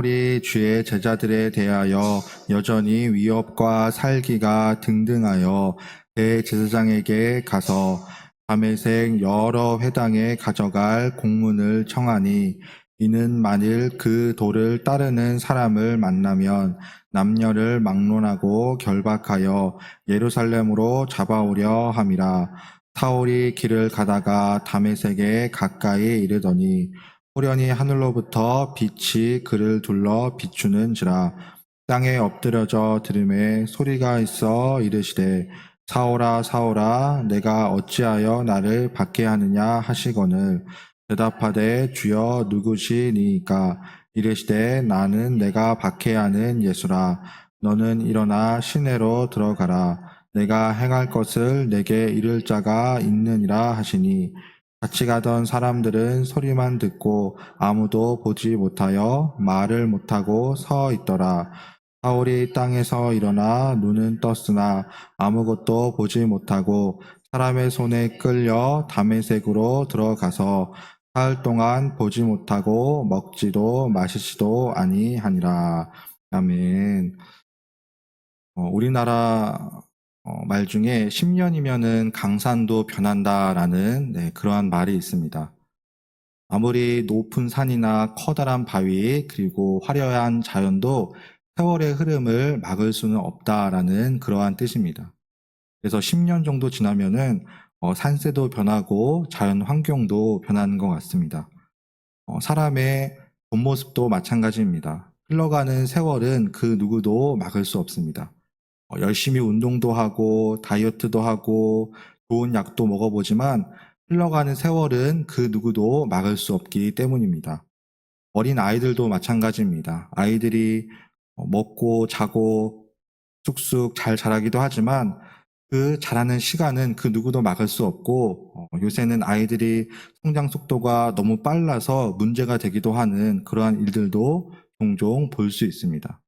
사울이 주의 제자들에 대하여 여전히 위협과 살기가 등등하여 대제사장에게 가서 다메섹 여러 회당에 가져갈 공문을 청하니, 이는 만일 그 도를 따르는 사람을 만나면 남녀를 막론하고 결박하여 예루살렘으로 잡아오려 함이라. 사울이 길을 가다가 다메섹에 가까이 이르더니 호련히 하늘로부터 빛이 그를 둘러 비추는지라. 땅에 엎드려져 들음에 소리가 있어 이르시되, 사울아 사울아 내가 어찌하여 나를 박해하느냐 하시거늘, 대답하되 주여 누구시니이까? 이르시되 나는 내가 박해하는 예수라. 너는 일어나 시내로 들어가라. 내가 행할 것을 내게 이를 자가 있느니라 하시니, 같이 가던 사람들은 소리만 듣고 아무도 보지 못하여 말을 못하고 서 있더라. 사울이 땅에서 일어나 눈은 떴으나 아무것도 보지 못하고 사람의 손에 끌려 다메섹으로 들어가서 사흘 동안 보지 못하고 먹지도 마시지도 아니하니라. 아멘. 우리나라 말 중에 10년이면은 강산도 변한다라는 그러한 말이 있습니다. 아무리 높은 산이나 커다란 바위 그리고 화려한 자연도 세월의 흐름을 막을 수는 없다라는 그러한 뜻입니다. 그래서 10년 정도 지나면은 산세도 변하고 자연 환경도 변하는 것 같습니다. 사람의 겉모습도 마찬가지입니다. 흘러가는 세월은 그 누구도 막을 수 없습니다. 열심히 운동도 하고 다이어트도 하고 좋은 약도 먹어보지만 흘러가는 세월은 그 누구도 막을 수 없기 때문입니다. 어린 아이들도 마찬가지입니다. 아이들이 먹고 자고 쑥쑥 잘 자라기도 하지만 그 자라는 시간은 그 누구도 막을 수 없고, 요새는 아이들이 성장 속도가 너무 빨라서 문제가 되기도 하는 그러한 일들도 종종 볼 수 있습니다.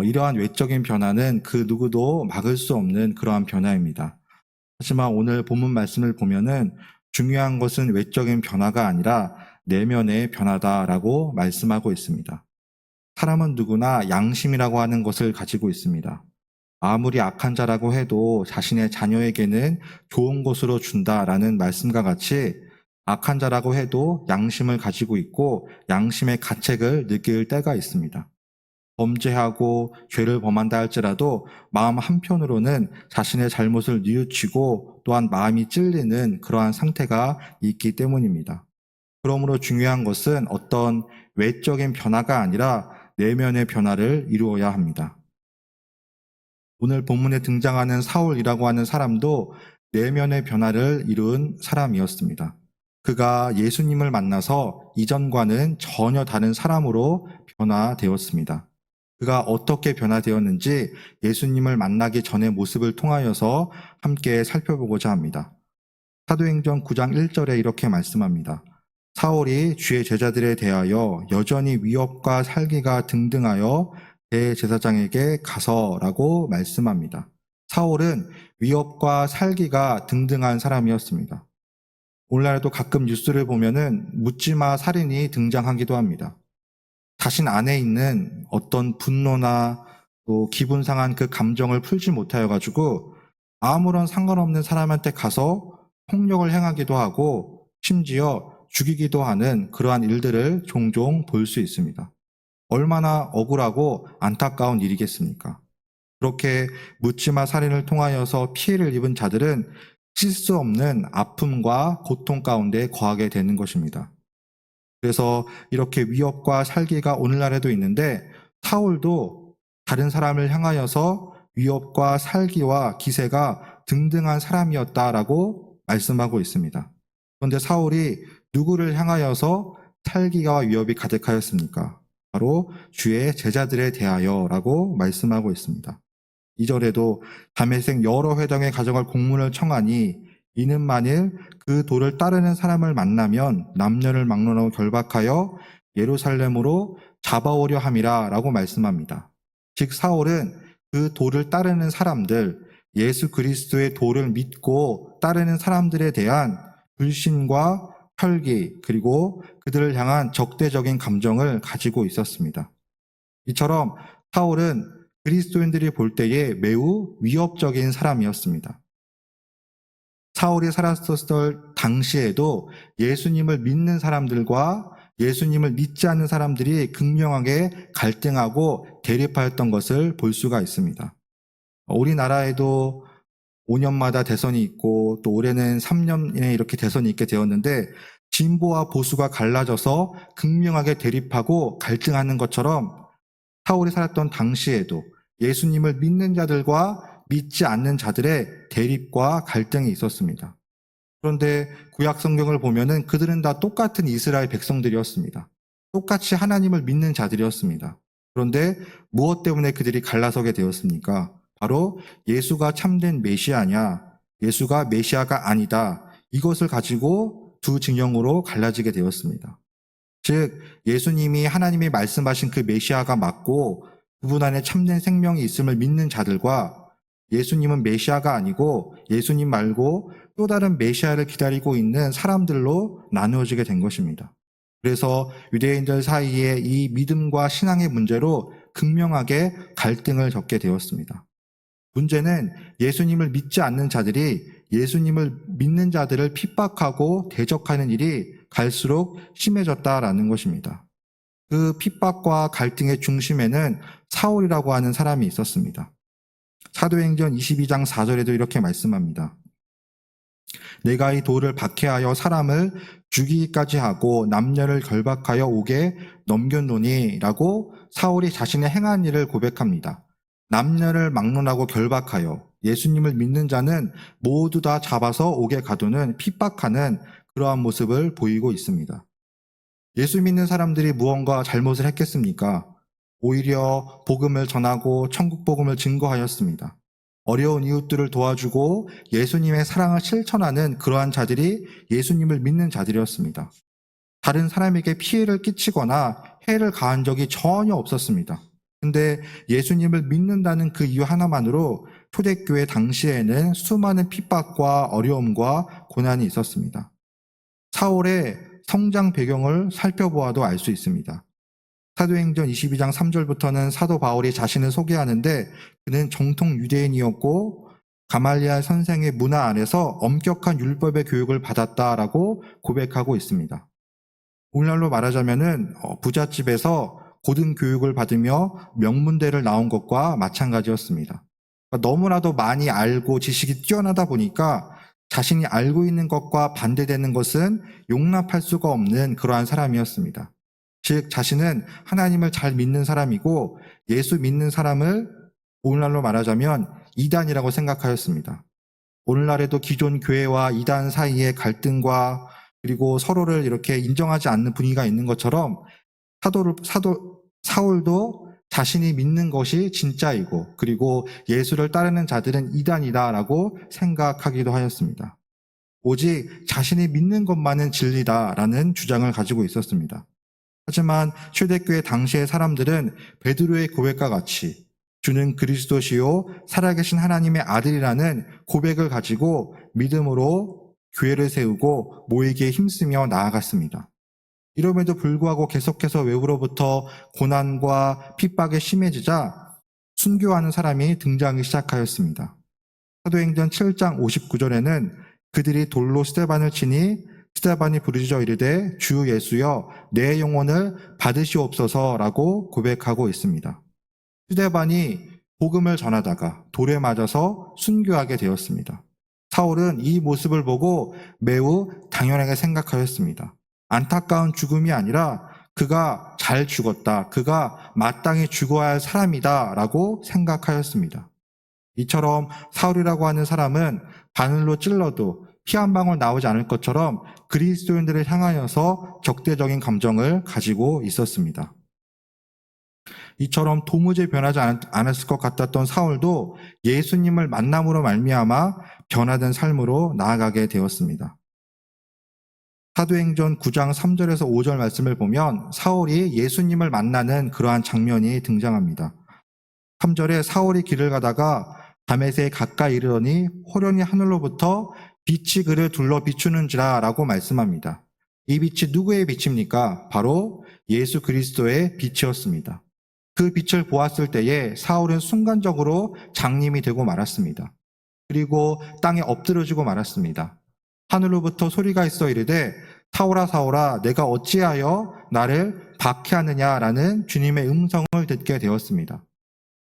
이러한 외적인 변화는 그 누구도 막을 수 없는 그러한 변화입니다. 하지만 오늘 본문 말씀을 보면은 중요한 것은 외적인 변화가 아니라 내면의 변화다라고 말씀하고 있습니다. 사람은 누구나 양심이라고 하는 것을 가지고 있습니다. 아무리 악한 자라고 해도 자신의 자녀에게는 좋은 것으로 준다라는 말씀과 같이 악한 자라고 해도 양심을 가지고 있고 양심의 가책을 느낄 때가 있습니다. 범죄하고 죄를 범한다 할지라도 마음 한편으로는 자신의 잘못을 뉘우치고 또한 마음이 찔리는 그러한 상태가 있기 때문입니다. 그러므로 중요한 것은 어떤 외적인 변화가 아니라 내면의 변화를 이루어야 합니다. 오늘 본문에 등장하는 사울이라고 하는 사람도 내면의 변화를 이룬 사람이었습니다. 그가 예수님을 만나서 이전과는 전혀 다른 사람으로 변화되었습니다. 그가 어떻게 변화되었는지 예수님을 만나기 전의 모습을 통하여서 함께 살펴보고자 합니다. 사도행전 9장 1절에 이렇게 말씀합니다. 사울이 주의 제자들에 대하여 여전히 위협과 살기가 등등하여 대제사장에게 가서라고 말씀합니다. 사울은 위협과 살기가 등등한 사람이었습니다. 오늘날에도 가끔 뉴스를 보면은 묻지마 살인이 등장하기도 합니다. 자신 안에 있는 어떤 분노나 또 기분 상한 그 감정을 풀지 못하여 가지고 아무런 상관없는 사람한테 가서 폭력을 행하기도 하고 심지어 죽이기도 하는 그러한 일들을 종종 볼 수 있습니다. 얼마나 억울하고 안타까운 일이겠습니까? 그렇게 묻지마 살인을 통하여서 피해를 입은 자들은 실 수 없는 아픔과 고통 가운데 거하게 되는 것입니다. 그래서 이렇게 위협과 살기가 오늘날에도 있는데 사울도 다른 사람을 향하여서 위협과 살기와 기세가 등등한 사람이었다라고 말씀하고 있습니다. 그런데 사울이 누구를 향하여서 살기와 위협이 가득하였습니까? 바로 주의 제자들에 대하여라고 말씀하고 있습니다. 2절에도 다메섹 여러 회당에 가져갈 공문을 청하니, 이는 만일 그 도를 따르는 사람을 만나면 남녀를 막론하고 결박하여 예루살렘으로 잡아오려 함이라 라고 말씀합니다. 즉 사울은 그 도를 따르는 사람들, 예수 그리스도의 도를 믿고 따르는 사람들에 대한 불신과 혈기 그리고 그들을 향한 적대적인 감정을 가지고 있었습니다. 이처럼 사울은 그리스도인들이 볼 때에 매우 위협적인 사람이었습니다. 사울이 살았었을 당시에도 예수님을 믿는 사람들과 예수님을 믿지 않는 사람들이 극명하게 갈등하고 대립하였던 것을 볼 수가 있습니다. 우리나라에도 5년마다 대선이 있고 또 올해는 3년에 이렇게 대선이 있게 되었는데 진보와 보수가 갈라져서 극명하게 대립하고 갈등하는 것처럼 사울이 살았던 당시에도 예수님을 믿는 자들과 믿지 않는 자들의 대립과 갈등이 있었습니다. 그런데 구약 성경을 보면은 그들은 다 똑같은 이스라엘 백성들이었습니다. 똑같이 하나님을 믿는 자들이었습니다. 그런데 무엇 때문에 그들이 갈라서게 되었습니까? 바로 예수가 참된 메시아냐, 예수가 메시아가 아니다. 이것을 가지고 두 진영으로 갈라지게 되었습니다. 즉 예수님이 하나님이 말씀하신 그 메시아가 맞고 그분 안에 참된 생명이 있음을 믿는 자들과 예수님은 메시아가 아니고 예수님 말고 또 다른 메시아를 기다리고 있는 사람들로 나누어지게 된 것입니다. 그래서 유대인들 사이에 이 믿음과 신앙의 문제로 극명하게 갈등을 겪게 되었습니다. 문제는 예수님을 믿지 않는 자들이 예수님을 믿는 자들을 핍박하고 대적하는 일이 갈수록 심해졌다라는 것입니다. 그 핍박과 갈등의 중심에는 사울이라고 하는 사람이 있었습니다. 사도행전 22장 4절에도 이렇게 말씀합니다. 내가 이 돌을 박해하여 사람을 죽이기까지 하고 남녀를 결박하여 옥에 넘겼노니 라고 사울이 자신의 행한 일을 고백합니다. 남녀를 막론하고 결박하여 예수님을 믿는 자는 모두 다 잡아서 옥에 가두는 핍박하는 그러한 모습을 보이고 있습니다. 예수 믿는 사람들이 무언가 잘못을 했겠습니까? 오히려 복음을 전하고 천국 복음을 증거하였습니다. 어려운 이웃들을 도와주고 예수님의 사랑을 실천하는 그러한 자들이 예수님을 믿는 자들이었습니다. 다른 사람에게 피해를 끼치거나 해를 가한 적이 전혀 없었습니다. 근데 예수님을 믿는다는 그 이유 하나만으로 초대교회 당시에는 수많은 핍박과 어려움과 고난이 있었습니다. 사울의 성장 배경을 살펴보아도 알 수 있습니다. 사도행전 22장 3절부터는 사도 바울이 자신을 소개하는데 그는 정통 유대인이었고 가말리알 선생의 문화 안에서 엄격한 율법의 교육을 받았다라고 고백하고 있습니다. 오늘날로 말하자면은 부잣집에서 고등 교육을 받으며 명문대를 나온 것과 마찬가지였습니다. 그러니까 너무나도 많이 알고 지식이 뛰어나다 보니까 자신이 알고 있는 것과 반대되는 것은 용납할 수가 없는 그러한 사람이었습니다. 즉 자신은 하나님을 잘 믿는 사람이고 예수 믿는 사람을 오늘날로 말하자면 이단이라고 생각하였습니다. 오늘날에도 기존 교회와 이단 사이의 갈등과 그리고 서로를 이렇게 인정하지 않는 분위기가 있는 것처럼 사울도 자신이 믿는 것이 진짜이고 그리고 예수를 따르는 자들은 이단이다라고 생각하기도 하였습니다. 오직 자신이 믿는 것만은 진리다라는 주장을 가지고 있었습니다. 하지만 초대교회 당시의 사람들은 베드로의 고백과 같이 주는 그리스도시요 살아계신 하나님의 아들이라는 고백을 가지고 믿음으로 교회를 세우고 모이기에 힘쓰며 나아갔습니다. 이럼에도 불구하고 계속해서 외부로부터 고난과 핍박이 심해지자 순교하는 사람이 등장하기 시작하였습니다. 사도행전 7장 59절에는 그들이 돌로 스데반을 치니 스데반이 부르짖어 이르되 주 예수여 내 영혼을 받으시옵소서라고 고백하고 있습니다. 스데반이 복음을 전하다가 돌에 맞아서 순교하게 되었습니다. 사울은 이 모습을 보고 매우 당연하게 생각하였습니다. 안타까운 죽음이 아니라 그가 잘 죽었다. 그가 마땅히 죽어야 할 사람이다 라고 생각하였습니다. 이처럼 사울이라고 하는 사람은 바늘로 찔러도 피 한 방울 나오지 않을 것처럼 그리스도인들을 향하여서 적대적인 감정을 가지고 있었습니다. 이처럼 도무지 변하지 않았을 것 같았던 사울도 예수님을 만남으로 말미암아 변화된 삶으로 나아가게 되었습니다. 사도행전 9장 3절에서 5절 말씀을 보면 사울이 예수님을 만나는 그러한 장면이 등장합니다. 3절에 사울이 길을 가다가 다메섹에 가까이 이르더니 호련히 하늘로부터 빛이 그를 둘러 비추는지라 라고 말씀합니다. 이 빛이 누구의 빛입니까? 바로 예수 그리스도의 빛이었습니다. 그 빛을 보았을 때에 사울은 순간적으로 장님이 되고 말았습니다. 그리고 땅에 엎드러지고 말았습니다. 하늘로부터 소리가 있어 이르되 사울아 사울아 내가 어찌하여 나를 박해하느냐라는 주님의 음성을 듣게 되었습니다.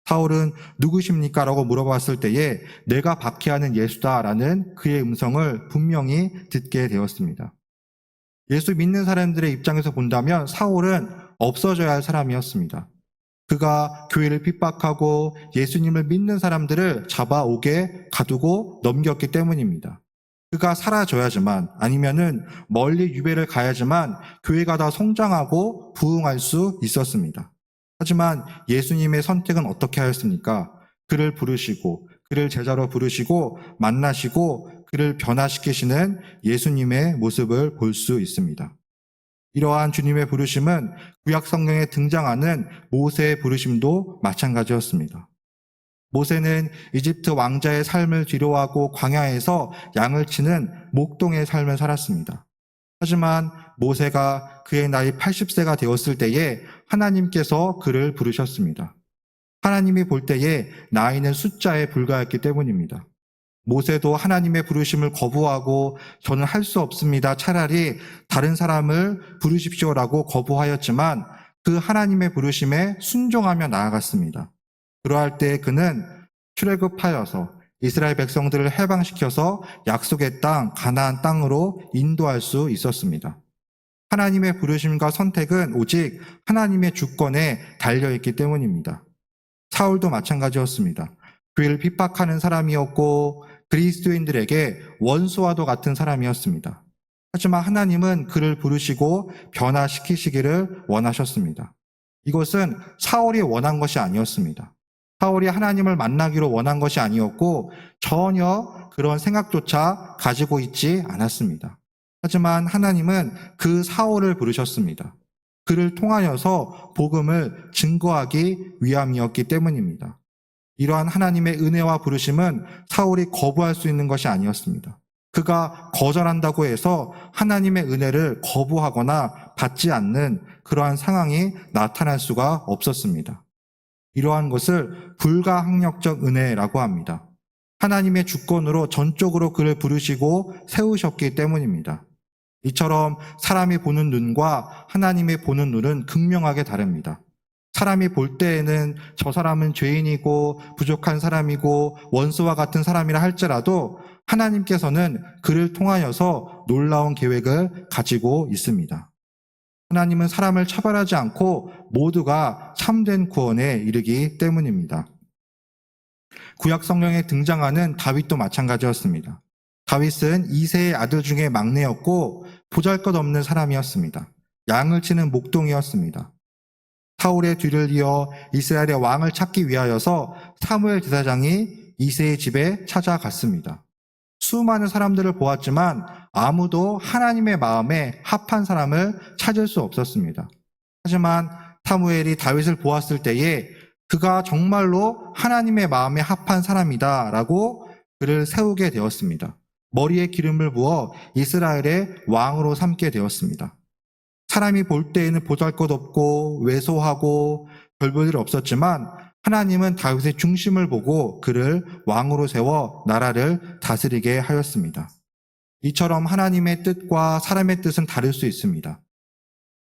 사울은 누구십니까? 라고 물어봤을 때에 내가 박해하는 예수다라는 그의 음성을 분명히 듣게 되었습니다. 예수 믿는 사람들의 입장에서 본다면 사울은 없어져야 할 사람이었습니다. 그가 교회를 핍박하고 예수님을 믿는 사람들을 잡아오게 가두고 넘겼기 때문입니다. 그가 사라져야지만 아니면은 멀리 유배를 가야지만 교회가 더 성장하고 부흥할 수 있었습니다. 하지만 예수님의 선택은 어떻게 하였습니까? 그를 부르시고 그를 제자로 부르시고 만나시고 그를 변화시키시는 예수님의 모습을 볼 수 있습니다. 이러한 주님의 부르심은 구약 성경에 등장하는 모세의 부르심도 마찬가지였습니다. 모세는 이집트 왕자의 삶을 뒤로하고 광야에서 양을 치는 목동의 삶을 살았습니다. 하지만 모세가 그의 나이 80세가 되었을 때에 하나님께서 그를 부르셨습니다. 하나님이 볼 때에 나이는 숫자에 불과했기 때문입니다. 모세도 하나님의 부르심을 거부하고 저는 할 수 없습니다. 차라리 다른 사람을 부르십시오라고 거부하였지만 그 하나님의 부르심에 순종하며 나아갔습니다. 그러할 때 그는 출애굽하여서 이스라엘 백성들을 해방시켜서 약속의 땅, 가나안 땅으로 인도할 수 있었습니다. 하나님의 부르심과 선택은 오직 하나님의 주권에 달려있기 때문입니다. 사울도 마찬가지였습니다. 교회를 핍박하는 사람이었고 그리스도인들에게 원수와도 같은 사람이었습니다. 하지만 하나님은 그를 부르시고 변화시키시기를 원하셨습니다. 이것은 사울이 원한 것이 아니었습니다. 사울이 하나님을 만나기로 원한 것이 아니었고 전혀 그런 생각조차 가지고 있지 않았습니다. 하지만 하나님은 그 사울을 부르셨습니다. 그를 통하여서 복음을 증거하기 위함이었기 때문입니다. 이러한 하나님의 은혜와 부르심은 사울이 거부할 수 있는 것이 아니었습니다. 그가 거절한다고 해서 하나님의 은혜를 거부하거나 받지 않는 그러한 상황이 나타날 수가 없었습니다. 이러한 것을 불가항력적 은혜라고 합니다. 하나님의 주권으로 전적으로 그를 부르시고 세우셨기 때문입니다. 이처럼 사람이 보는 눈과 하나님이 보는 눈은 극명하게 다릅니다. 사람이 볼 때에는 저 사람은 죄인이고 부족한 사람이고 원수와 같은 사람이라 할지라도 하나님께서는 그를 통하여서 놀라운 계획을 가지고 있습니다. 하나님은 사람을 차별하지 않고 모두가 참된 구원에 이르기 때문입니다. 구약 성경에 등장하는 다윗도 마찬가지였습니다. 다윗은 이새의 아들 중에 막내였고 보잘것없는 사람이었습니다. 양을 치는 목동이었습니다. 사울의 뒤를 이어 이스라엘의 왕을 찾기 위하여서 사무엘 제사장이 이새의 집에 찾아갔습니다. 수많은 사람들을 보았지만 아무도 하나님의 마음에 합한 사람을 찾을 수 없었습니다. 하지만 사무엘이 다윗을 보았을 때에 그가 정말로 하나님의 마음에 합한 사람이다 라고 그를 세우게 되었습니다. 머리에 기름을 부어 이스라엘의 왕으로 삼게 되었습니다. 사람이 볼 때에는 보잘것없고 왜소하고 별 볼 일 없었지만 하나님은 다윗의 중심을 보고 그를 왕으로 세워 나라를 다스리게 하였습니다. 이처럼 하나님의 뜻과 사람의 뜻은 다를 수 있습니다.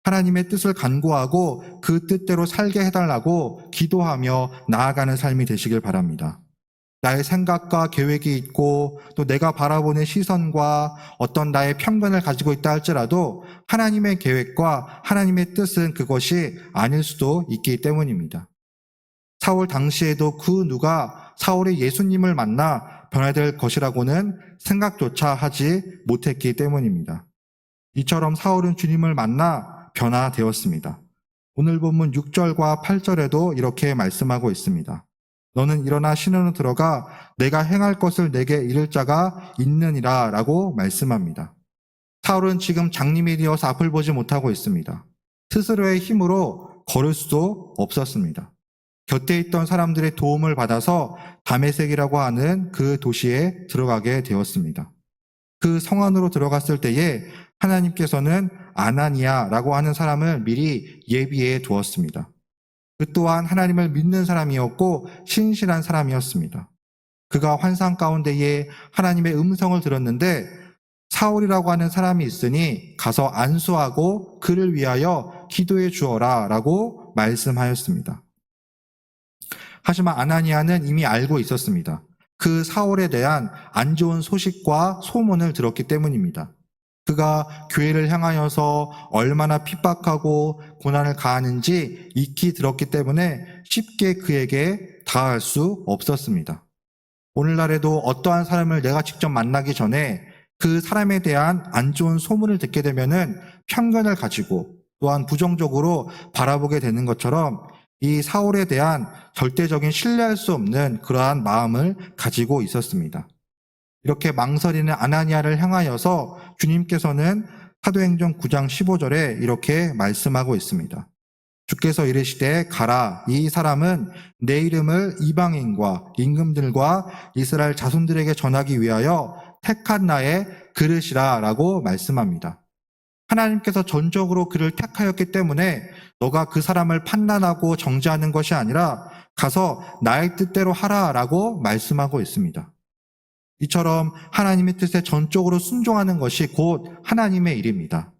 하나님의 뜻을 간구하고 그 뜻대로 살게 해달라고 기도하며 나아가는 삶이 되시길 바랍니다. 나의 생각과 계획이 있고 또 내가 바라보는 시선과 어떤 나의 편견을 가지고 있다 할지라도 하나님의 계획과 하나님의 뜻은 그것이 아닐 수도 있기 때문입니다. 사울 당시에도 그 누가 사울이 예수님을 만나 변화될 것이라고는 생각조차 하지 못했기 때문입니다. 이처럼 사울은 주님을 만나 변화되었습니다. 오늘 본문 6절과 8절에도 이렇게 말씀하고 있습니다. 너는 일어나 시내로 들어가 내가 행할 것을 내게 이를 자가 있느니라 라고 말씀합니다. 사울은 지금 장님이 되어서 앞을 보지 못하고 있습니다. 스스로의 힘으로 걸을 수도 없었습니다. 곁에 있던 사람들의 도움을 받아서 다메섹이라고 하는 그 도시에 들어가게 되었습니다. 그 성 안으로 들어갔을 때에 하나님께서는 아나니아라고 하는 사람을 미리 예비해 두었습니다. 그 또한 하나님을 믿는 사람이었고 신실한 사람이었습니다. 그가 환상 가운데에 하나님의 음성을 들었는데 사울이라고 하는 사람이 있으니 가서 안수하고 그를 위하여 기도해 주어라 라고 말씀하였습니다. 하지만 아나니아는 이미 알고 있었습니다. 그 사울에 대한 안 좋은 소식과 소문을 들었기 때문입니다. 그가 교회를 향하여서 얼마나 핍박하고 고난을 가하는지 익히 들었기 때문에 쉽게 그에게 다가갈 수 없었습니다. 오늘날에도 어떠한 사람을 내가 직접 만나기 전에 그 사람에 대한 안 좋은 소문을 듣게 되면은 편견을 가지고 또한 부정적으로 바라보게 되는 것처럼 이 사울에 대한 절대적인 신뢰할 수 없는 그러한 마음을 가지고 있었습니다. 이렇게 망설이는 아나니아를 향하여서 주님께서는 사도행전 9장 15절에 이렇게 말씀하고 있습니다. 주께서 이르시되 가라, 이 사람은 내 이름을 이방인과 임금들과 이스라엘 자손들에게 전하기 위하여 택한 나의 그릇이라 라고 말씀합니다. 하나님께서 전적으로 그를 택하였기 때문에 너가 그 사람을 판단하고 정죄하는 것이 아니라 가서 나의 뜻대로 하라 라고 말씀하고 있습니다. 이처럼 하나님의 뜻에 전적으로 순종하는 것이 곧 하나님의 일입니다.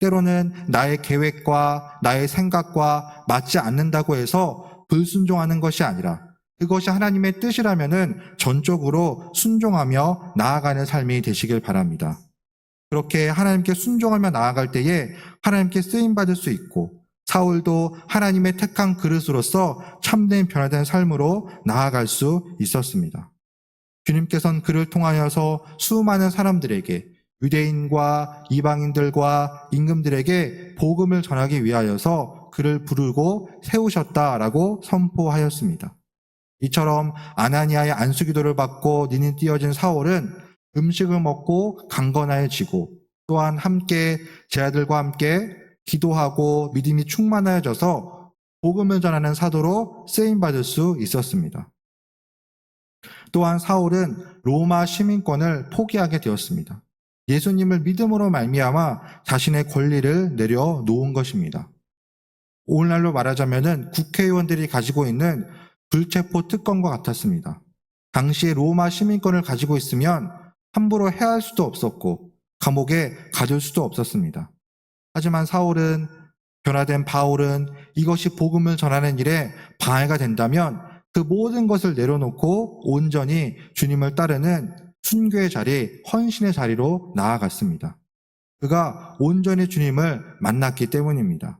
때로는 나의 계획과 나의 생각과 맞지 않는다고 해서 불순종하는 것이 아니라 그것이 하나님의 뜻이라면은 전적으로 순종하며 나아가는 삶이 되시길 바랍니다. 그렇게 하나님께 순종하며 나아갈 때에 하나님께 쓰임받을 수 있고 사울도 하나님의 택한 그릇으로서 참된 변화된 삶으로 나아갈 수 있었습니다. 주님께서는 그를 통하여서 수많은 사람들에게 유대인과 이방인들과 임금들에게 복음을 전하기 위하여서 그를 부르고 세우셨다라고 선포하였습니다. 이처럼 아나니아의 안수기도를 받고 눈이 띄어진 사울은 음식을 먹고 강건하여지고 또한 함께 제 아들과 함께 기도하고 믿음이 충만하여져서 복음을 전하는 사도로 쓰임받을 수 있었습니다. 또한 사울은 로마 시민권을 포기하게 되었습니다. 예수님을 믿음으로 말미암아 자신의 권리를 내려놓은 것입니다. 오늘날로 말하자면은 국회의원들이 가지고 있는 불체포 특권과 같았습니다. 당시에 로마 시민권을 가지고 있으면 함부로 해할 수도 없었고 감옥에 가둘 수도 없었습니다. 하지만 사울은 변화된 바울은 이것이 복음을 전하는 일에 방해가 된다면 그 모든 것을 내려놓고 온전히 주님을 따르는 순교의 자리, 헌신의 자리로 나아갔습니다. 그가 온전히 주님을 만났기 때문입니다.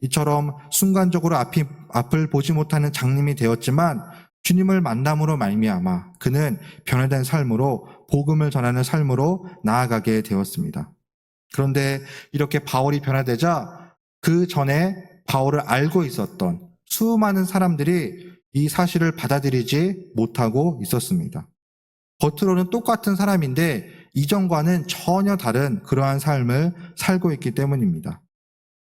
이처럼 순간적으로 앞을 보지 못하는 장님이 되었지만 주님을 만남으로 말미암아 그는 변화된 삶으로 복음을 전하는 삶으로 나아가게 되었습니다. 그런데 이렇게 바울이 변화되자 그 전에 바울을 알고 있었던 수많은 사람들이 이 사실을 받아들이지 못하고 있었습니다. 겉으로는 똑같은 사람인데 이전과는 전혀 다른 그러한 삶을 살고 있기 때문입니다.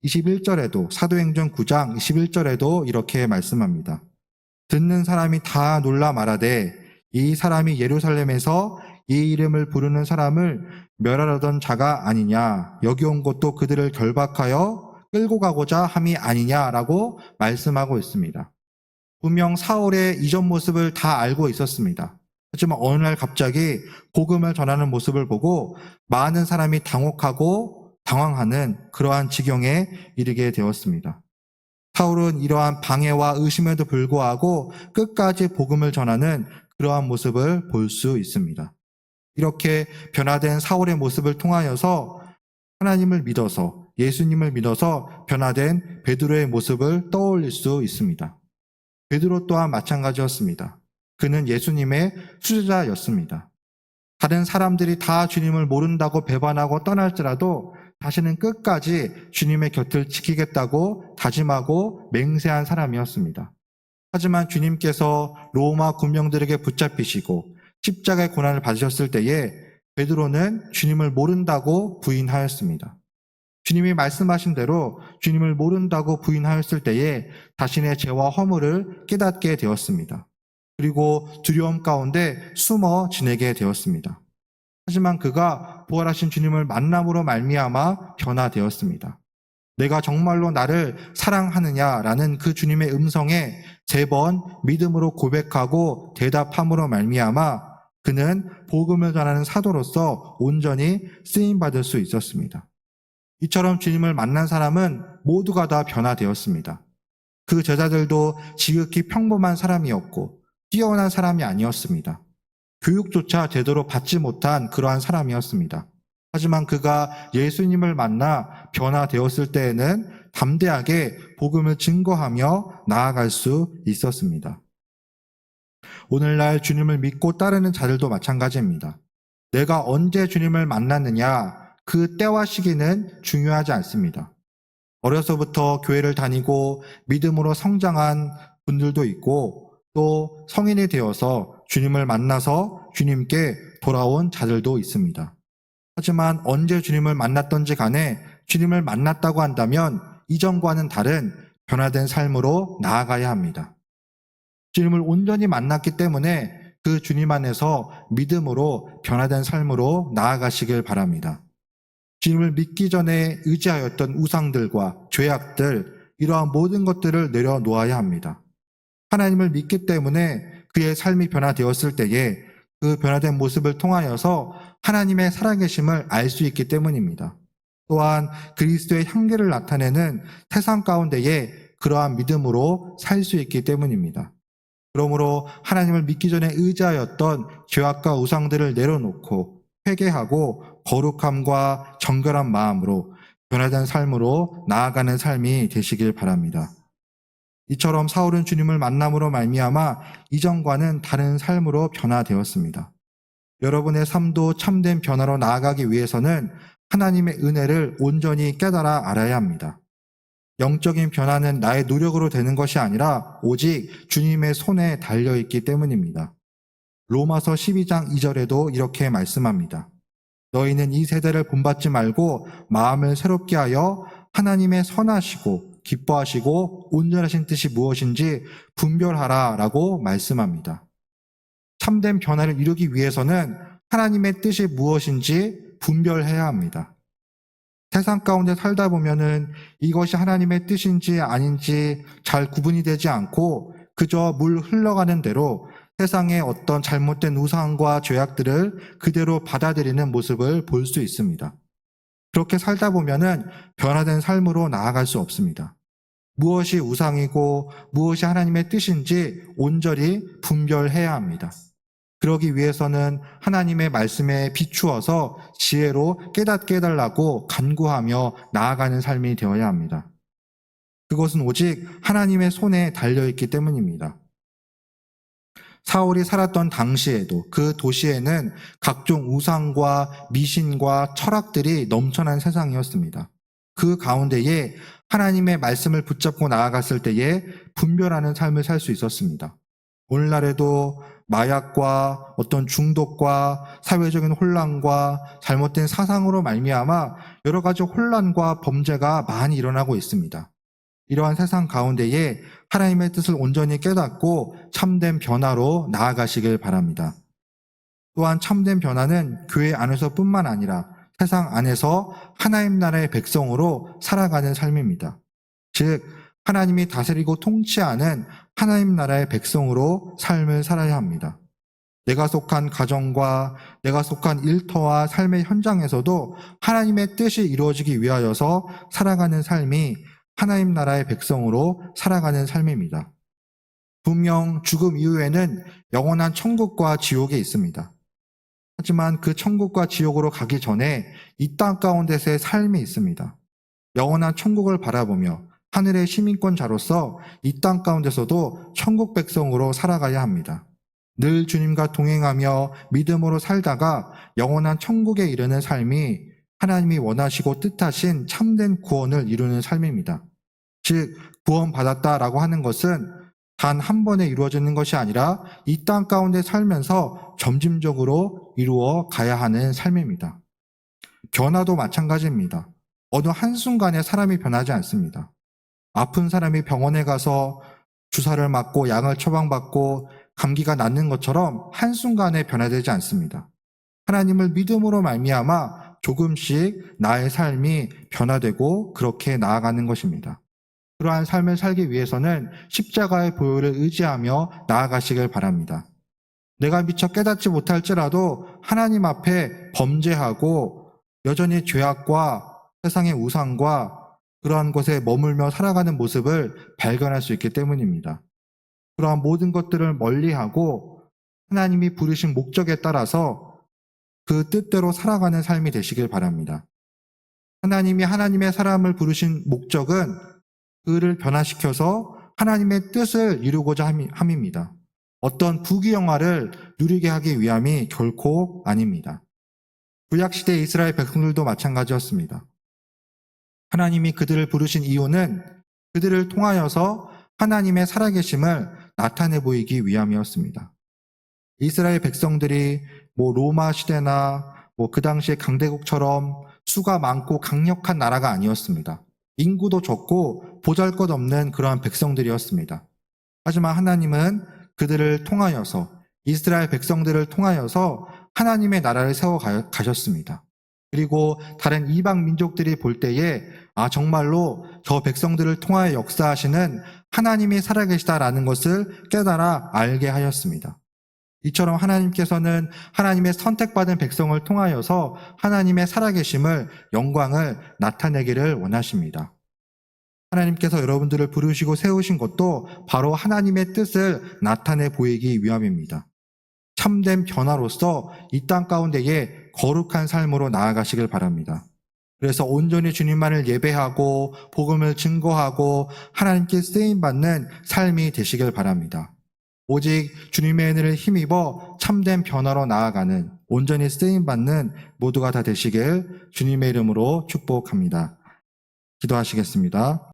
21절에도 사도행전 9장 21절에도 이렇게 말씀합니다. 듣는 사람이 다 놀라 말하되 이 사람이 예루살렘에서 이 이름을 부르는 사람을 멸하려던 자가 아니냐, 여기 온 것도 그들을 결박하여 끌고 가고자 함이 아니냐라고 말씀하고 있습니다. 분명 사울의 이전 모습을 다 알고 있었습니다. 하지만 어느 날 갑자기 복음을 전하는 모습을 보고 많은 사람이 당혹하고 당황하는 그러한 지경에 이르게 되었습니다. 사울은 이러한 방해와 의심에도 불구하고 끝까지 복음을 전하는 그러한 모습을 볼 수 있습니다. 이렇게 변화된 사울의 모습을 통하여서 하나님을 믿어서 예수님을 믿어서 변화된 베드로의 모습을 떠올릴 수 있습니다. 베드로 또한 마찬가지였습니다. 그는 예수님의 수제자였습니다. 다른 사람들이 다 주님을 모른다고 배반하고 떠날지라도 자신은 끝까지 주님의 곁을 지키겠다고 다짐하고 맹세한 사람이었습니다. 하지만 주님께서 로마 군병들에게 붙잡히시고 십자가의 고난을 받으셨을 때에 베드로는 주님을 모른다고 부인하였습니다. 주님이 말씀하신 대로 주님을 모른다고 부인하였을 때에 자신의 죄와 허물을 깨닫게 되었습니다. 그리고 두려움 가운데 숨어 지내게 되었습니다. 하지만 그가 부활하신 주님을 만남으로 말미암아 변화되었습니다. 내가 정말로 나를 사랑하느냐라는 그 주님의 음성에 3번 믿음으로 고백하고 대답함으로 말미암아 그는 복음을 전하는 사도로서 온전히 쓰임받을 수 있었습니다. 이처럼 주님을 만난 사람은 모두가 다 변화되었습니다. 그 제자들도 지극히 평범한 사람이었고 뛰어난 사람이 아니었습니다. 교육조차 제대로 받지 못한 그러한 사람이었습니다. 하지만 그가 예수님을 만나 변화되었을 때에는 담대하게 복음을 증거하며 나아갈 수 있었습니다. 오늘날 주님을 믿고 따르는 자들도 마찬가지입니다. 내가 언제 주님을 만났느냐, 그 때와 시기는 중요하지 않습니다. 어려서부터 교회를 다니고 믿음으로 성장한 분들도 있고 또 성인이 되어서 주님을 만나서 주님께 돌아온 자들도 있습니다. 하지만 언제 주님을 만났던지 간에 주님을 만났다고 한다면 이전과는 다른 변화된 삶으로 나아가야 합니다. 주님을 온전히 만났기 때문에 그 주님 안에서 믿음으로 변화된 삶으로 나아가시길 바랍니다. 주님을 믿기 전에 의지하였던 우상들과 죄악들, 이러한 모든 것들을 내려놓아야 합니다. 하나님을 믿기 때문에 그의 삶이 변화되었을 때에 그 변화된 모습을 통하여서 하나님의 살아계심을 알 수 있기 때문입니다. 또한 그리스도의 향기를 나타내는 세상 가운데에 그러한 믿음으로 살 수 있기 때문입니다. 그러므로 하나님을 믿기 전에 의지하였던 죄악과 우상들을 내려놓고 회개하고 거룩함과 정결한 마음으로 변화된 삶으로 나아가는 삶이 되시길 바랍니다. 이처럼 사울은 주님을 만남으로 말미암아 이전과는 다른 삶으로 변화되었습니다. 여러분의 삶도 참된 변화로 나아가기 위해서는 하나님의 은혜를 온전히 깨달아 알아야 합니다. 영적인 변화는 나의 노력으로 되는 것이 아니라 오직 주님의 손에 달려있기 때문입니다. 로마서 12장 2절에도 이렇게 말씀합니다. 너희는 이 세대를 본받지 말고 마음을 새롭게 하여 하나님의 선하시고 기뻐하시고 온전하신 뜻이 무엇인지 분별하라 라고 말씀합니다. 참된 변화를 이루기 위해서는 하나님의 뜻이 무엇인지 분별해야 합니다. 세상 가운데 살다 보면은 이것이 하나님의 뜻인지 아닌지 잘 구분이 되지 않고 그저 물 흘러가는 대로 세상의 어떤 잘못된 우상과 죄악들을 그대로 받아들이는 모습을 볼 수 있습니다. 그렇게 살다 보면은 변화된 삶으로 나아갈 수 없습니다. 무엇이 우상이고 무엇이 하나님의 뜻인지 온전히 분별해야 합니다. 그러기 위해서는 하나님의 말씀에 비추어서 지혜로 깨닫게 해달라고 간구하며 나아가는 삶이 되어야 합니다. 그것은 오직 하나님의 손에 달려있기 때문입니다. 사울이 살았던 당시에도 그 도시에는 각종 우상과 미신과 철학들이 넘쳐난 세상이었습니다. 그 가운데에 하나님의 말씀을 붙잡고 나아갔을 때에 분별하는 삶을 살 수 있었습니다. 오늘날에도 마약과 어떤 중독과 사회적인 혼란과 잘못된 사상으로 말미암아 여러 가지 혼란과 범죄가 많이 일어나고 있습니다. 이러한 세상 가운데에 하나님의 뜻을 온전히 깨닫고 참된 변화로 나아가시길 바랍니다. 또한 참된 변화는 교회 안에서뿐만 아니라 세상 안에서 하나님 나라의 백성으로 살아가는 삶입니다. 즉 하나님이 다스리고 통치하는 하나님 나라의 백성으로 삶을 살아야 합니다. 내가 속한 가정과 내가 속한 일터와 삶의 현장에서도 하나님의 뜻이 이루어지기 위하여서 살아가는 삶이 하나님 나라의 백성으로 살아가는 삶입니다. 분명 죽음 이후에는 영원한 천국과 지옥이 있습니다. 하지만 그 천국과 지옥으로 가기 전에 이 땅 가운데서의 삶이 있습니다. 영원한 천국을 바라보며 하늘의 시민권자로서 이 땅 가운데서도 천국 백성으로 살아가야 합니다. 늘 주님과 동행하며 믿음으로 살다가 영원한 천국에 이르는 삶이 하나님이 원하시고 뜻하신 참된 구원을 이루는 삶입니다. 즉 구원받았다라고 하는 것은 단 한 번에 이루어지는 것이 아니라 이 땅 가운데 살면서 점진적으로 이루어 가야 하는 삶입니다. 변화도 마찬가지입니다. 어느 한순간에 사람이 변하지 않습니다. 아픈 사람이 병원에 가서 주사를 맞고 약을 처방받고 감기가 낫는 것처럼 한순간에 변화되지 않습니다. 하나님을 믿음으로 말미암아 조금씩 나의 삶이 변화되고 그렇게 나아가는 것입니다. 그러한 삶을 살기 위해서는 십자가의 보혈을 의지하며 나아가시길 바랍니다. 내가 미처 깨닫지 못할지라도 하나님 앞에 범죄하고 여전히 죄악과 세상의 우상과 그러한 것에 머물며 살아가는 모습을 발견할 수 있기 때문입니다. 그러한 모든 것들을 멀리하고 하나님이 부르신 목적에 따라서 그 뜻대로 살아가는 삶이 되시길 바랍니다. 하나님이 하나님의 사람을 부르신 목적은 그를 변화시켜서 하나님의 뜻을 이루고자 함입니다. 어떤 부귀영화를 누리게 하기 위함이 결코 아닙니다. 구약시대 이스라엘 백성들도 마찬가지였습니다. 하나님이 그들을 부르신 이유는 그들을 통하여서 하나님의 살아계심을 나타내 보이기 위함이었습니다. 이스라엘 백성들이 로마 시대나 그 당시의 강대국처럼 수가 많고 강력한 나라가 아니었습니다. 인구도 적고 보잘것없는 그러한 백성들이었습니다. 하지만 하나님은 그들을 통하여서 이스라엘 백성들을 통하여서 하나님의 나라를 세워 가셨습니다. 그리고 다른 이방 민족들이 볼 때에 정말로 저 백성들을 통하여 역사하시는 하나님이 살아계시다라는 것을 깨달아 알게 하였습니다. 이처럼 하나님께서는 하나님의 선택받은 백성을 통하여서 하나님의 살아계심을, 영광을 나타내기를 원하십니다. 하나님께서 여러분들을 부르시고 세우신 것도 바로 하나님의 뜻을 나타내 보이기 위함입니다. 참된 변화로서 이 땅 가운데에 거룩한 삶으로 나아가시길 바랍니다. 그래서 온전히 주님만을 예배하고 복음을 증거하고 하나님께 쓰임받는 삶이 되시길 바랍니다. 오직 주님의 은혜를 힘입어 참된 변화로 나아가는 온전히 쓰임받는 모두가 다 되시길 주님의 이름으로 축복합니다. 기도하시겠습니다.